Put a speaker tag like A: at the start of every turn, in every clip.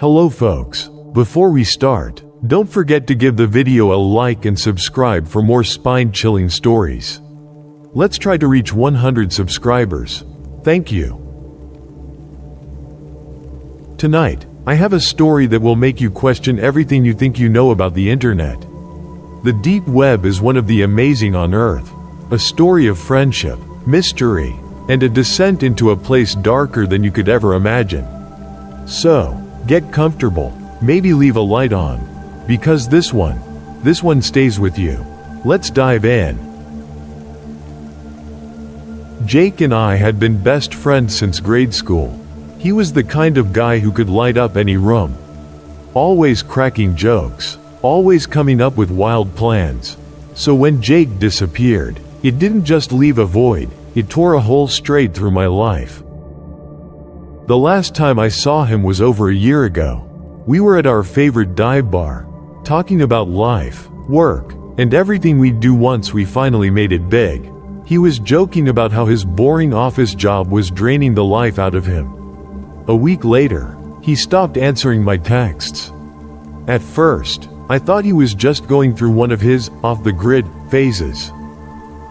A: Hello folks. Before we start, don't forget to give the video a like and subscribe for more spine-chilling stories. Let's try to reach 100 subscribers. Thank you. Tonight, I have a story that will make you question everything you think you know about the internet. The deep web is one of the amazing on earth. A story of friendship, mystery, and a descent into a place darker than you could ever imagine. So, get comfortable, maybe leave a light on, because this one stays with you. Let's dive in. Jake and I had been best friends since grade school. He was the kind of guy who could light up any room. Always cracking jokes, always coming up with wild plans. So when Jake disappeared, it didn't just leave a void, it tore a hole straight through my life. The last time I saw him was over a year ago. We were at our favorite dive bar, talking about life, work, and everything we'd do once we finally made it big. He was joking about how his boring office job was draining the life out of him. A week later, he stopped answering my texts. At first, I thought he was just going through one of his off-the-grid phases.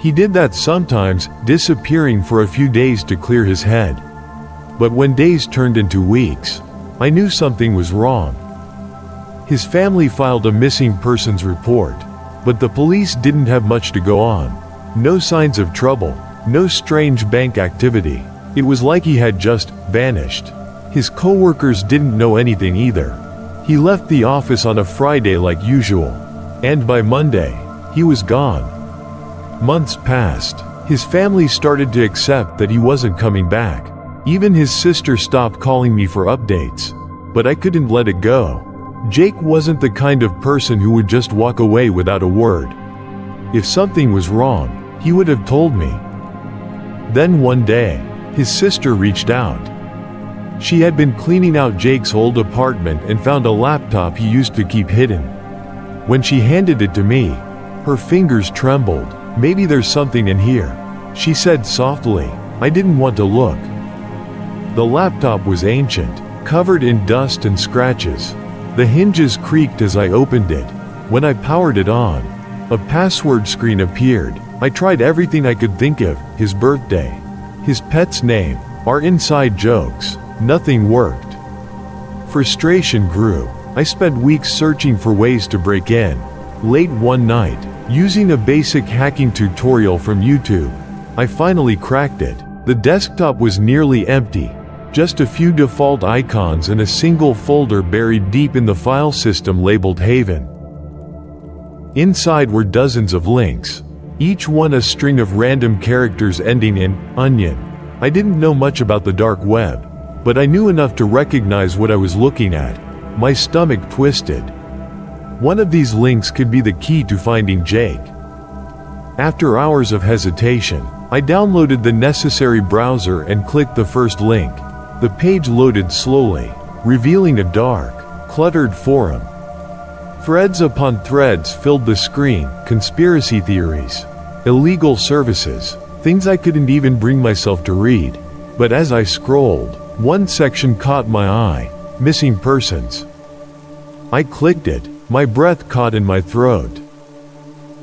A: He did that sometimes, disappearing for a few days to clear his head. But when days turned into weeks, I knew something was wrong. His family filed a missing persons report, but the police didn't have much to go on. No signs of trouble, no strange bank activity. It was like he had just vanished. His coworkers didn't know anything either. He left the office on a Friday like usual, and by Monday, he was gone. Months passed. His family started to accept that he wasn't coming back. Even his sister stopped calling me for updates, but I couldn't let it go. Jake wasn't the kind of person who would just walk away without a word. If something was wrong, he would have told me. Then one day, his sister reached out. She had been cleaning out Jake's old apartment and found a laptop he used to keep hidden. When she handed it to me, her fingers trembled. "Maybe there's something in here," she said softly. I didn't want to look. The laptop was ancient, covered in dust and scratches. The hinges creaked as I opened it. When I powered it on, a password screen appeared. I tried everything I could think of: his birthday, his pet's name, our inside jokes. Nothing worked. Frustration grew. I spent weeks searching for ways to break in. Late one night, using a basic hacking tutorial from YouTube, I finally cracked it. The desktop was nearly empty. Just a few default icons and a single folder buried deep in the file system labeled Haven. Inside were dozens of links, each one a string of random characters ending in onion. I didn't know much about the dark web, but I knew enough to recognize what I was looking at. My stomach twisted. One of these links could be the key to finding Jake. After hours of hesitation, I downloaded the necessary browser and clicked the first link. The page loaded slowly, revealing a dark, cluttered forum. Threads upon threads filled the screen: conspiracy theories, illegal services, things I couldn't even bring myself to read. But as I scrolled, one section caught my eye: missing persons. I clicked it, my breath caught in my throat.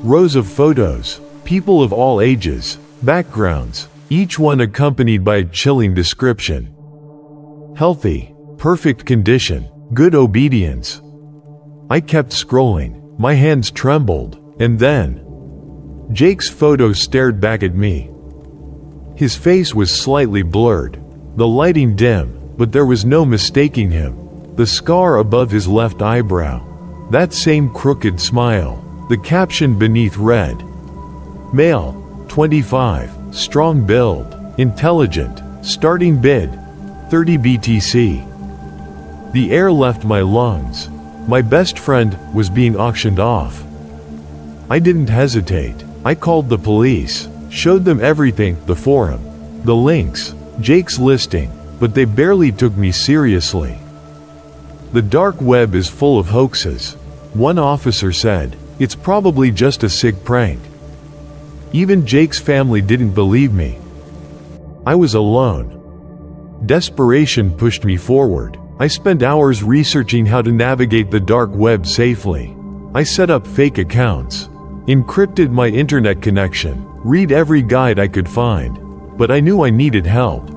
A: Rows of photos, people of all ages, backgrounds, each one accompanied by a chilling description. Healthy, perfect condition, good obedience. I kept scrolling, my hands trembled, and then Jake's photo stared back at me. His face was slightly blurred, the lighting dim, but there was no mistaking him. The scar above his left eyebrow, that same crooked smile. The caption beneath read, "Male, 25, strong build, intelligent, starting bid, 30 BTC. The air left my lungs. My best friend was being auctioned off. I didn't hesitate. I called the police, showed them everything: the forum, the links, Jake's listing, but they barely took me seriously. The dark web is full of hoaxes. One officer said, "It's probably just a sick prank." Even Jake's family didn't believe me. I was alone. Desperation pushed me forward. I spent hours researching how to navigate the dark web safely. I set up fake accounts, encrypted my internet connection, read every guide I could find, but I knew I needed help.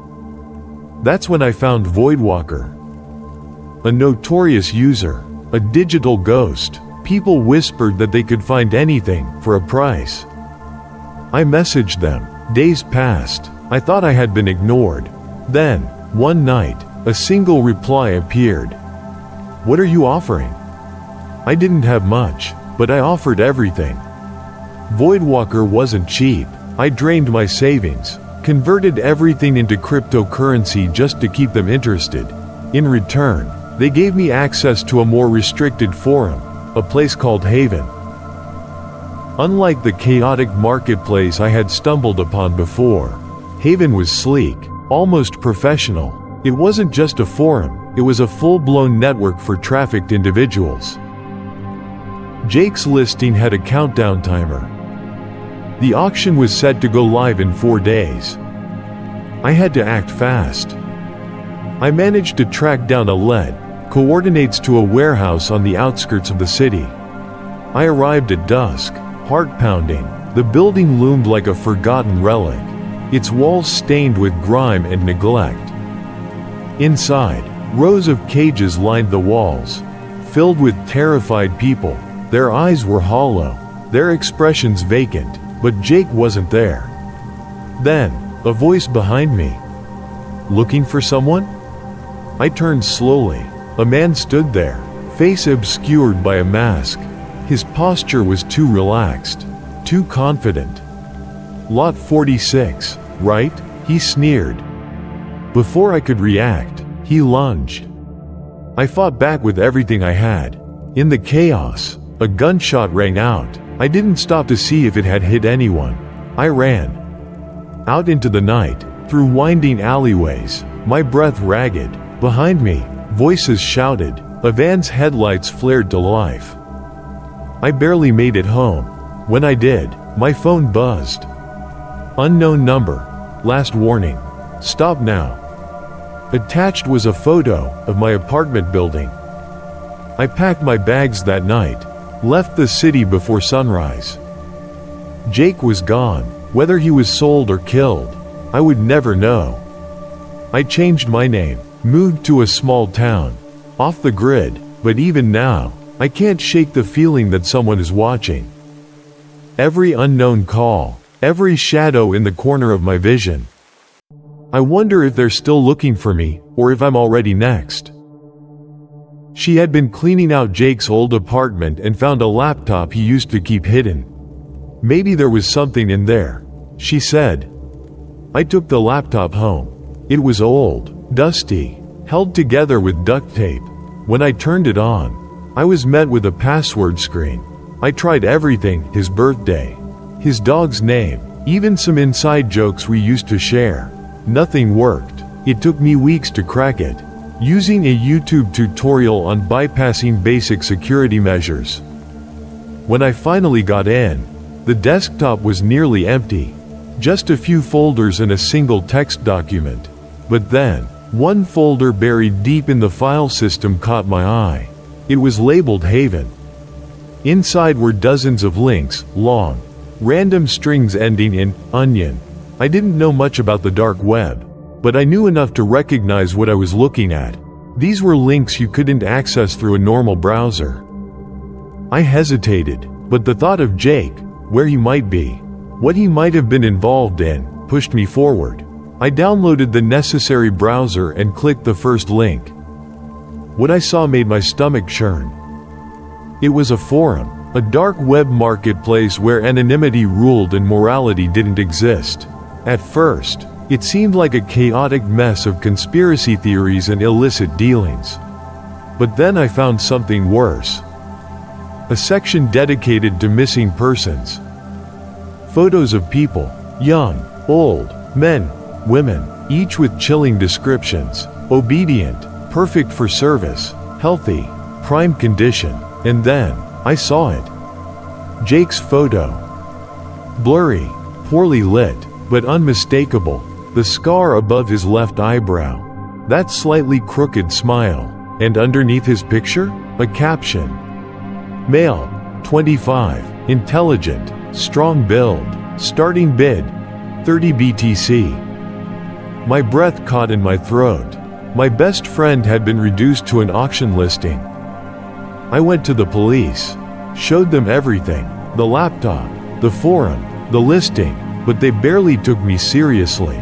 A: That's when I found Voidwalker, a notorious user, a digital ghost. People whispered that they could find anything for a price. I messaged them. Days passed. I thought I had been ignored. Then, one night, a single reply appeared. "What are you offering?" I didn't have much, but I offered everything. Voidwalker wasn't cheap. I drained my savings, converted everything into cryptocurrency just to keep them interested. In return, they gave me access to a more restricted forum, a place called Haven. Unlike the chaotic marketplace I had stumbled upon before, Haven was sleek, almost professional. It wasn't just a forum, it was a full-blown network for trafficked individuals. Jake's listing had a countdown timer. The auction was set to go live in 4 days. I had to act fast. I managed to track down a lead coordinates to a warehouse on the outskirts of the city. I arrived at dusk, heart pounding. The building loomed like a forgotten relic, its walls stained with grime and neglect. Inside, rows of cages lined the walls, filled with terrified people. Their eyes were hollow, their expressions vacant, but Jake wasn't there. Then, a voice behind me. "Looking for someone?" I turned slowly. A man stood there, face obscured by a mask. His posture was too relaxed, too confident. "Lot 46, right?" he sneered. Before I could react, he lunged. I fought back with everything I had. In the chaos, a gunshot rang out. I didn't stop to see if it had hit anyone. I ran out into the night, through winding alleyways, my breath ragged. Behind me, voices shouted. A van's headlights flared to life. I barely made it home. When I did, my phone buzzed. Unknown number. Last warning. Stop now. Attached was a photo of my apartment building. I packed my bags that night, left the city before sunrise. Jake was gone. Whether he was sold or killed, I would never know. I changed my name, moved to a small town, off the grid, but even now, I can't shake the feeling that someone is watching. Every unknown call, every shadow in the corner of my vision. I wonder if they're still looking for me, or if I'm already next. She had been cleaning out Jake's old apartment and found a laptop he used to keep hidden. Maybe there was something in there, she said. I took the laptop home. It was old, dusty, held together with duct tape. When I turned it on, I was met with a password screen. I tried everything: his birthday, his dog's name, even some inside jokes we used to share. Nothing worked. It took me weeks to crack it, using a YouTube tutorial on bypassing basic security measures. When I finally got in, the desktop was nearly empty. Just a few folders and a single text document. But then, one folder buried deep in the file system caught my eye. It was labeled Haven. Inside were dozens of links, long, random strings ending in onion. I didn't know much about the dark web, but I knew enough to recognize what I was looking at. These were links you couldn't access through a normal browser. I hesitated, but the thought of Jake, where he might be, what he might have been involved in, pushed me forward. I downloaded the necessary browser and clicked the first link. What I saw made my stomach churn. It was a forum, a dark web marketplace where anonymity ruled and morality didn't exist. At first, it seemed like a chaotic mess of conspiracy theories and illicit dealings. But then I found something worse. A section dedicated to missing persons. Photos of people, young, old, men, women, each with chilling descriptions: obedient, perfect for service, healthy, prime condition. And then, I saw it. Jake's photo. Blurry, poorly lit, but unmistakable. The scar above his left eyebrow. That slightly crooked smile. And underneath his picture, a caption. Male, 25, intelligent, strong build, starting bid, 30 BTC. My breath caught in my throat. My best friend had been reduced to an auction listing. I went to the police, showed them everything, the laptop, the forum, the listing, but they barely took me seriously.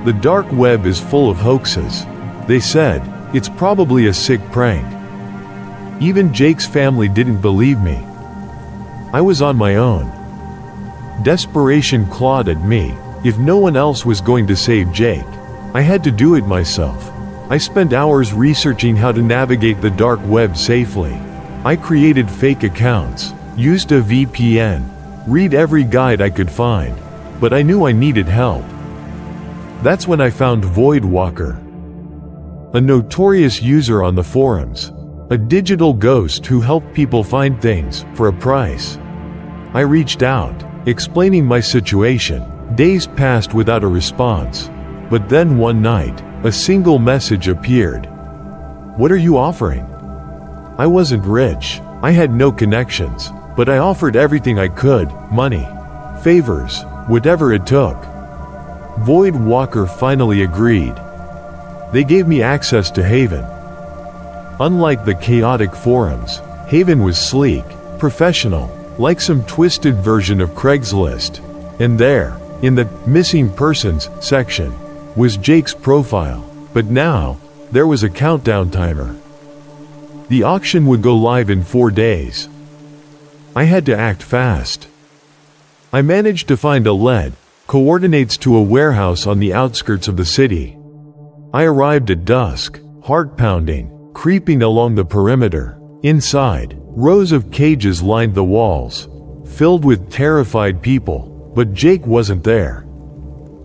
A: The dark web is full of hoaxes. They said, it's probably a sick prank. Even Jake's family didn't believe me. I was on my own. Desperation clawed at me. If no one else was going to save Jake, I had to do it myself. I spent hours researching how to navigate the dark web safely. I created fake accounts, used a VPN, read every guide I could find, but I knew I needed help. That's when I found Voidwalker, a notorious user on the forums, a digital ghost who helped people find things for a price. I reached out, explaining my situation. Days passed without a response, but then one night, a single message appeared. What are you offering? I wasn't rich, I had no connections, but I offered everything I could, money, favors, whatever it took. Voidwalker finally agreed. They gave me access to Haven. Unlike the chaotic forums, Haven was sleek, professional, like some twisted version of Craigslist. And there, in the missing persons section, was Jake's profile. But now, there was a countdown timer. The auction would go live in 4 days. I had to act fast. I managed to find a lead, coordinates to a warehouse on the outskirts of the city. I arrived at dusk, heart pounding, creeping along the perimeter. Inside, rows of cages lined the walls, filled with terrified people, but Jake wasn't there.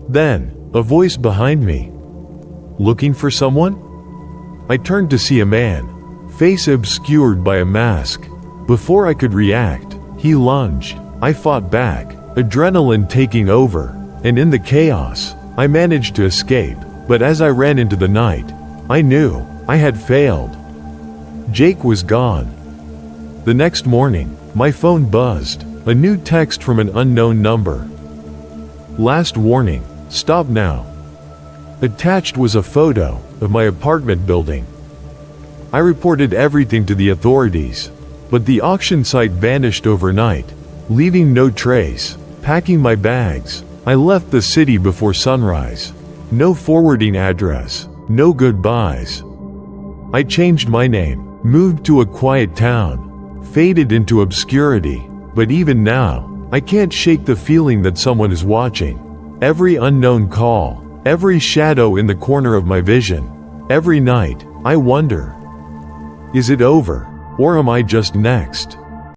A: Then, a voice behind me. Looking for someone? I turned to see a man, face obscured by a mask. Before I could react, he lunged. I fought back, adrenaline taking over, and in the chaos, I managed to escape. But as I ran into the night, I knew I had failed. Jake was gone. The next morning, my phone buzzed, a new text from an unknown number. Last warning, stop now. Attached was a photo of my apartment building. I reported everything to the authorities, but the auction site vanished overnight, leaving no trace. Packing my bags, I left the city before sunrise. No forwarding address, no goodbyes. I changed my name, moved to a quiet town, faded into obscurity, but even now, I can't shake the feeling that someone is watching. Every unknown call, every shadow in the corner of my vision, every night, I wonder, is it over, or am I just next?